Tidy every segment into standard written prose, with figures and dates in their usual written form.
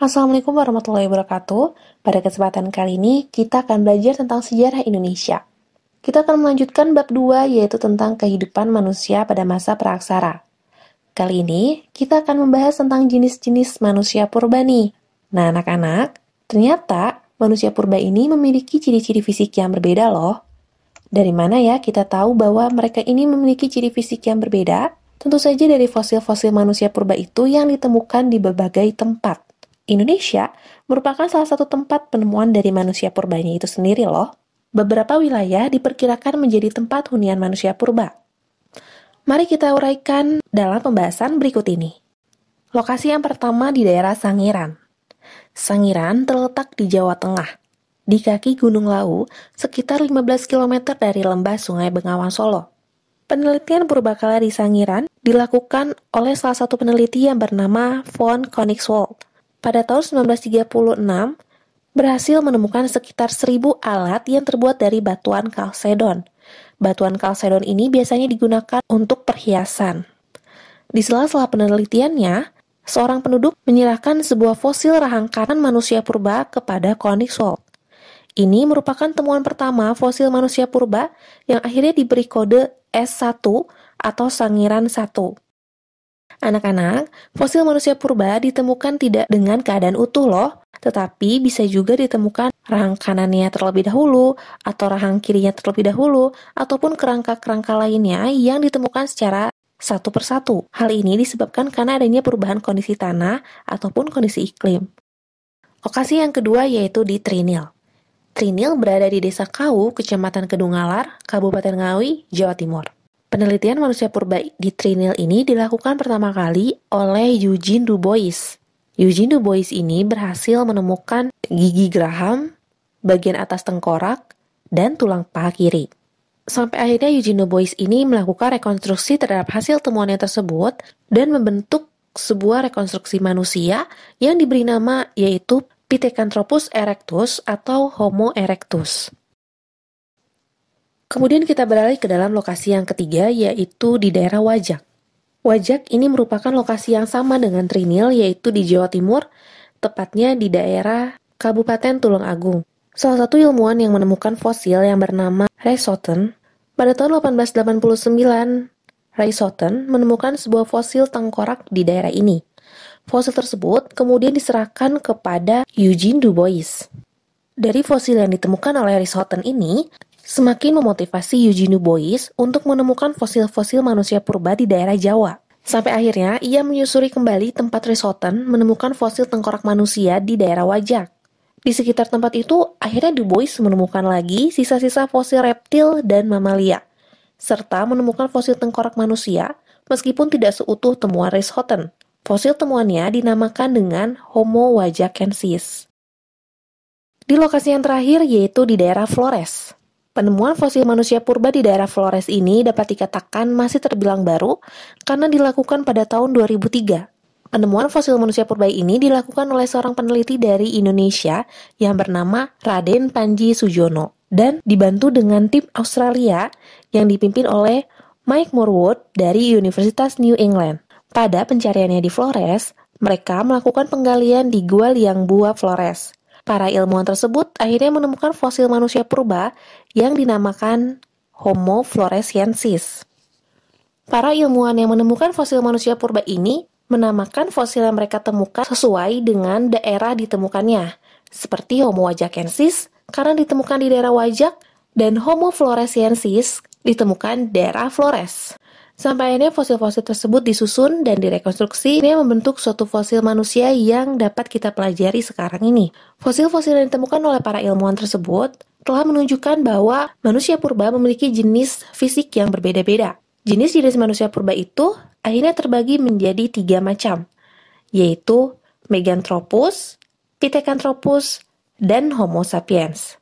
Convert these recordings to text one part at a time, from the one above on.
Assalamualaikum warahmatullahi wabarakatuh. Pada kesempatan kali ini, kita akan belajar tentang sejarah Indonesia. Kita akan melanjutkan bab 2, yaitu tentang kehidupan manusia pada masa praaksara. Kali ini, kita akan membahas tentang jenis-jenis manusia purba nih. Nah, anak-anak, ternyata manusia purba ini memiliki ciri-ciri fisik yang berbeda loh. Dari mana ya kita tahu bahwa mereka ini memiliki ciri fisik yang berbeda? Tentu saja dari fosil-fosil manusia purba itu yang ditemukan di berbagai tempat. Indonesia merupakan salah satu tempat penemuan dari manusia purbanya itu sendiri loh. Beberapa wilayah diperkirakan menjadi tempat hunian manusia purba. Mari kita uraikan dalam pembahasan berikut ini. Lokasi yang pertama di daerah Sangiran. Sangiran terletak di Jawa Tengah, di kaki Gunung Lawu, sekitar 15 km dari lembah Sungai Bengawan Solo. Penelitian purbakala di Sangiran dilakukan oleh salah satu peneliti yang bernama von Koenigswald. Pada tahun 1936, berhasil menemukan sekitar 1.000 alat yang terbuat dari batuan kalsedon. Batuan kalsedon ini biasanya digunakan untuk perhiasan. Di sela-sela penelitiannya, seorang penduduk menyerahkan sebuah fosil rahang kanan manusia purba kepada Koenigswald. Ini merupakan temuan pertama fosil manusia purba yang akhirnya diberi kode S1 atau Sangiran 1. Anak-anak, fosil manusia purba ditemukan tidak dengan keadaan utuh loh, tetapi bisa juga ditemukan rahang kanannya terlebih dahulu, atau rahang kirinya terlebih dahulu, ataupun kerangka-kerangka lainnya yang ditemukan secara satu persatu. Hal ini disebabkan karena adanya perubahan kondisi tanah ataupun kondisi iklim. Lokasi yang kedua yaitu di Trinil. Trinil berada di Desa Kawu, Kecamatan Kedunggalar, Kabupaten Ngawi, Jawa Timur. Penelitian manusia purba di Trinil ini dilakukan pertama kali oleh Eugene Du Bois. Eugene Du Bois ini berhasil menemukan gigi geraham, bagian atas tengkorak, dan tulang paha kiri. Sampai akhirnya Eugene Du Bois ini melakukan rekonstruksi terhadap hasil temuannya tersebut dan membentuk sebuah rekonstruksi manusia yang diberi nama yaitu Pithecanthropus erectus atau Homo erectus. Kemudian kita beralih ke dalam lokasi yang ketiga, yaitu di daerah Wajak. Wajak ini merupakan lokasi yang sama dengan Trinil, yaitu di Jawa Timur, tepatnya di daerah Kabupaten Tulung Agung. Salah satu ilmuwan yang menemukan fosil yang bernama Ray Southen, pada tahun 1889, Ray Southen menemukan sebuah fosil tengkorak di daerah ini. Fosil tersebut kemudian diserahkan kepada Eugene Du Bois. Dari fosil yang ditemukan oleh Ray Southen ini, semakin memotivasi Eugene Du Bois untuk menemukan fosil-fosil manusia purba di daerah Jawa. Sampai akhirnya, ia menyusuri kembali tempat Ray Southen menemukan fosil tengkorak manusia di daerah Wajak. Di sekitar tempat itu, akhirnya Du Bois menemukan lagi sisa-sisa fosil reptil dan mamalia, serta menemukan fosil tengkorak manusia, meskipun tidak seutuh temuan Ray Southen. Fosil temuannya dinamakan dengan Homo wajakensis. Di lokasi yang terakhir yaitu di daerah Flores. Penemuan fosil manusia purba di daerah Flores ini dapat dikatakan masih terbilang baru karena dilakukan pada tahun 2003. Penemuan fosil manusia purba ini dilakukan oleh seorang peneliti dari Indonesia yang bernama Raden Panji Sujono dan dibantu dengan tim Australia yang dipimpin oleh Mike Morwood dari Universitas New England. Pada pencariannya di Flores, mereka melakukan penggalian di Gua Liang Bua Flores. Para ilmuwan tersebut akhirnya menemukan fosil manusia purba yang dinamakan Homo floresiensis. Para ilmuwan yang menemukan fosil manusia purba ini menamakan fosil yang mereka temukan sesuai dengan daerah ditemukannya, seperti Homo wajakensis karena ditemukan di daerah Wajak dan Homo floresiensis ditemukan di daerah Flores. Sampai akhirnya fosil-fosil tersebut disusun dan direkonstruksi yang membentuk suatu fosil manusia yang dapat kita pelajari sekarang ini. Fosil-fosil yang ditemukan oleh para ilmuwan tersebut telah menunjukkan bahwa manusia purba memiliki jenis fisik yang berbeda-beda. Jenis-jenis manusia purba itu akhirnya terbagi menjadi 3 macam, yaitu Meganthropus, Pithecanthropus, dan Homo sapiens.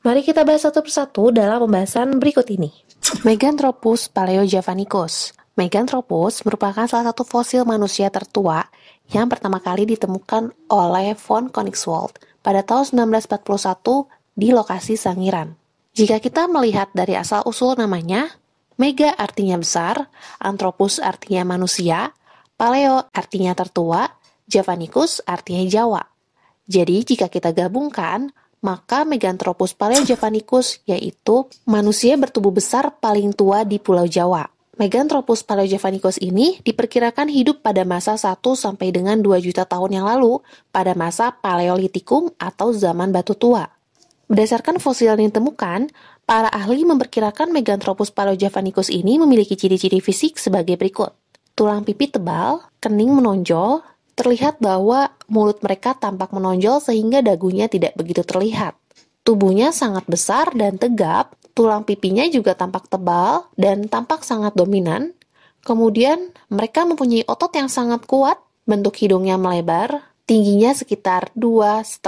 Mari kita bahas satu persatu dalam pembahasan berikut ini. Meganthropus paleojavanicus. Meganthropus merupakan salah satu fosil manusia tertua yang pertama kali ditemukan oleh von Koenigswald pada tahun 1941 di lokasi Sangiran. Jika kita melihat dari asal-usul namanya, Mega artinya besar, Anthropus artinya manusia, Paleo artinya tertua, Javanicus artinya Jawa. Jadi jika kita gabungkan, maka Meganthropus paleojavanicus yaitu manusia bertubuh besar paling tua di Pulau Jawa. Meganthropus paleojavanicus ini diperkirakan hidup pada masa 1 sampai dengan 2 juta tahun yang lalu pada masa Paleolitikum atau zaman batu tua. Berdasarkan fosil yang ditemukan, para ahli memperkirakan Meganthropus paleojavanicus ini memiliki ciri-ciri fisik sebagai berikut. Tulang pipi tebal, kening menonjol, terlihat bahwa mulut mereka tampak menonjol sehingga dagunya tidak begitu terlihat. Tubuhnya sangat besar dan tegap, tulang pipinya juga tampak tebal dan tampak sangat dominan. Kemudian, mereka mempunyai otot yang sangat kuat, bentuk hidungnya melebar, tingginya sekitar 2,5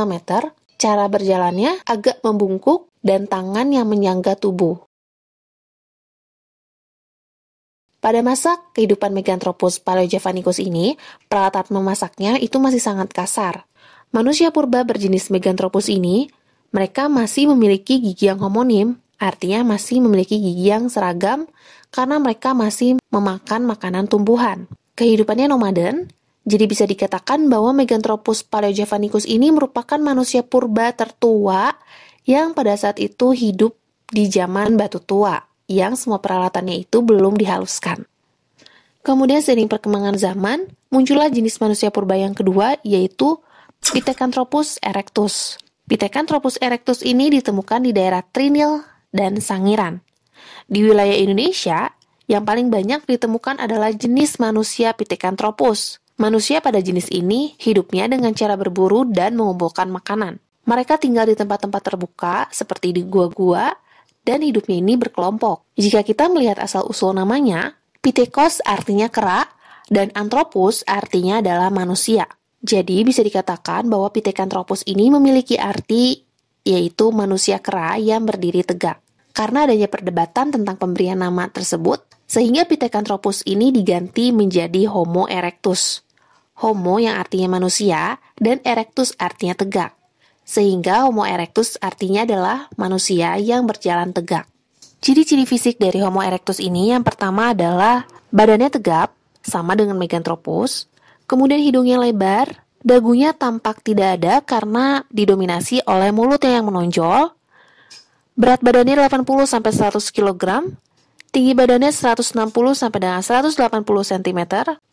meter, cara berjalannya agak membungkuk, dan tangan yang menyangga tubuh. Pada masa kehidupan Meganthropus paleojavanicus ini, peralatan memasaknya itu masih sangat kasar. Manusia purba berjenis Meganthropus ini, mereka masih memiliki gigi yang homonim, artinya masih memiliki gigi yang seragam karena mereka masih memakan makanan tumbuhan. Kehidupannya nomaden, jadi bisa dikatakan bahwa Meganthropus paleojavanicus ini merupakan manusia purba tertua yang pada saat itu hidup di zaman batu tua, yang semua peralatannya itu belum dihaluskan. Kemudian seiring perkembangan zaman, muncullah jenis manusia purba yang kedua, yaitu Pithecanthropus erectus. Pithecanthropus erectus ini ditemukan di daerah Trinil dan Sangiran. Di wilayah Indonesia, yang paling banyak ditemukan adalah jenis manusia Pithecanthropus. Manusia pada jenis ini hidupnya dengan cara berburu dan mengumpulkan makanan. Mereka tinggal di tempat-tempat terbuka, seperti di gua-gua, dan hidupnya ini berkelompok. Jika kita melihat asal-usul namanya, Pithekos artinya kera, dan Anthropus artinya adalah manusia. Jadi bisa dikatakan bahwa Pithecanthropus ini memiliki arti yaitu manusia kera yang berdiri tegak. Karena adanya perdebatan tentang pemberian nama tersebut, sehingga Pithecanthropus ini diganti menjadi Homo erectus. Homo yang artinya manusia, dan erectus artinya tegak. Sehingga Homo erectus artinya adalah manusia yang berjalan tegak. Ciri-ciri fisik dari Homo erectus ini yang pertama adalah badannya tegap, sama dengan Meganthropus, kemudian hidungnya lebar, dagunya tampak tidak ada karena didominasi oleh mulutnya yang menonjol, berat badannya 80-100 kg, tinggi badannya 160-180 cm,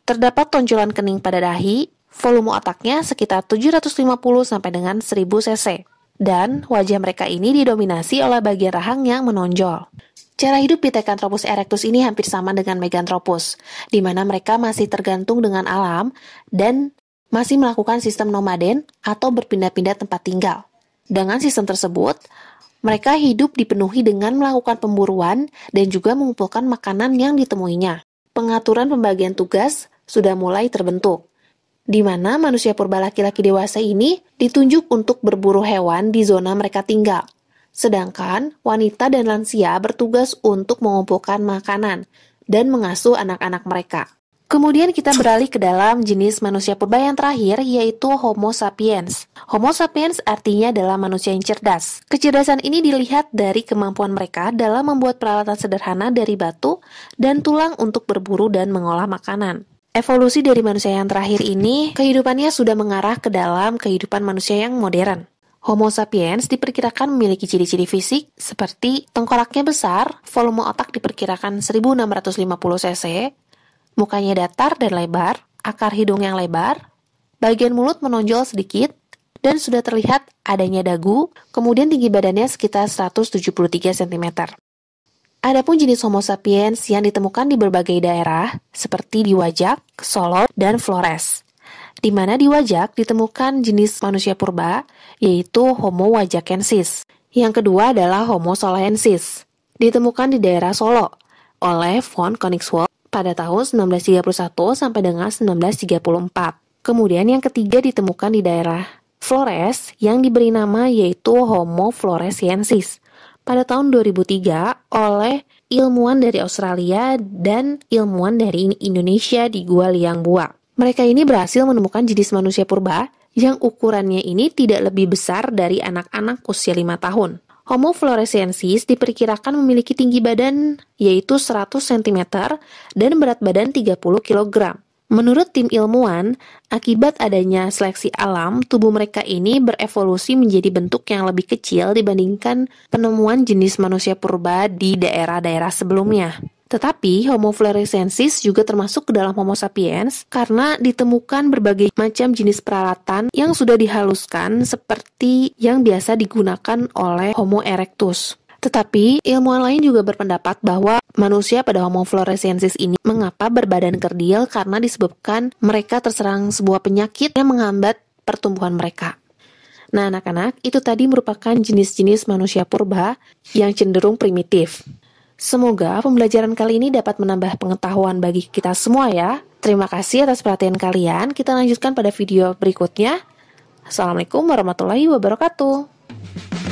terdapat tonjolan kening pada dahi, volume otaknya sekitar 750 sampai dengan 1000 cc. Dan wajah mereka ini didominasi oleh bagian rahang yang menonjol. Cara hidup Pithecanthropus erectus ini hampir sama dengan Meganthropus, di mana mereka masih tergantung dengan alam dan masih melakukan sistem nomaden atau berpindah-pindah tempat tinggal. Dengan sistem tersebut, mereka hidup dipenuhi dengan melakukan pemburuan dan juga mengumpulkan makanan yang ditemuinya. Pengaturan pembagian tugas sudah mulai terbentuk, di mana manusia purba laki-laki dewasa ini ditunjuk untuk berburu hewan di zona mereka tinggal. Sedangkan wanita dan lansia bertugas untuk mengumpulkan makanan dan mengasuh anak-anak mereka. Kemudian kita beralih ke dalam jenis manusia purba yang terakhir, yaitu Homo sapiens. Homo sapiens artinya adalah manusia yang cerdas. Kecerdasan ini dilihat dari kemampuan mereka dalam membuat peralatan sederhana dari batu dan tulang untuk berburu dan mengolah makanan. Evolusi dari manusia yang terakhir ini, kehidupannya sudah mengarah ke dalam kehidupan manusia yang modern. Homo sapiens diperkirakan memiliki ciri-ciri fisik seperti tengkoraknya besar, volume otak diperkirakan 1650 cc, mukanya datar dan lebar, akar hidung yang lebar, bagian mulut menonjol sedikit, dan sudah terlihat adanya dagu, kemudian tinggi badannya sekitar 173 cm. Adapun jenis Homo sapiens yang ditemukan di berbagai daerah, seperti di Wajak, Solo, dan Flores. Di mana di Wajak ditemukan jenis manusia purba, yaitu Homo wajakensis. Yang kedua adalah Homo soloensis, ditemukan di daerah Solo, oleh von Koenigswald pada tahun 1931 sampai dengan 1934. Kemudian yang ketiga ditemukan di daerah Flores yang diberi nama yaitu Homo floresiensis pada tahun 2003 oleh ilmuwan dari Australia dan ilmuwan dari Indonesia di Gua Liang Bua. Mereka ini berhasil menemukan jenis manusia purba yang ukurannya ini tidak lebih besar dari anak-anak usia 5 tahun. Homo floresiensis diperkirakan memiliki tinggi badan yaitu 100 cm dan berat badan 30 kg. Menurut tim ilmuwan, akibat adanya seleksi alam, tubuh mereka ini berevolusi menjadi bentuk yang lebih kecil dibandingkan penemuan jenis manusia purba di daerah-daerah sebelumnya. Tetapi Homo floresiensis juga termasuk ke dalam Homo sapiens karena ditemukan berbagai macam jenis peralatan yang sudah dihaluskan seperti yang biasa digunakan oleh Homo erectus. Tetapi, ilmuwan lain juga berpendapat bahwa manusia pada Homo floresiensis ini mengapa berbadan kerdil karena disebabkan mereka terserang sebuah penyakit yang menghambat pertumbuhan mereka. Nah, anak-anak, itu tadi merupakan jenis-jenis manusia purba yang cenderung primitif. Semoga pembelajaran kali ini dapat menambah pengetahuan bagi kita semua ya. Terima kasih atas perhatian kalian. Kita lanjutkan pada video berikutnya. Assalamualaikum warahmatullahi wabarakatuh.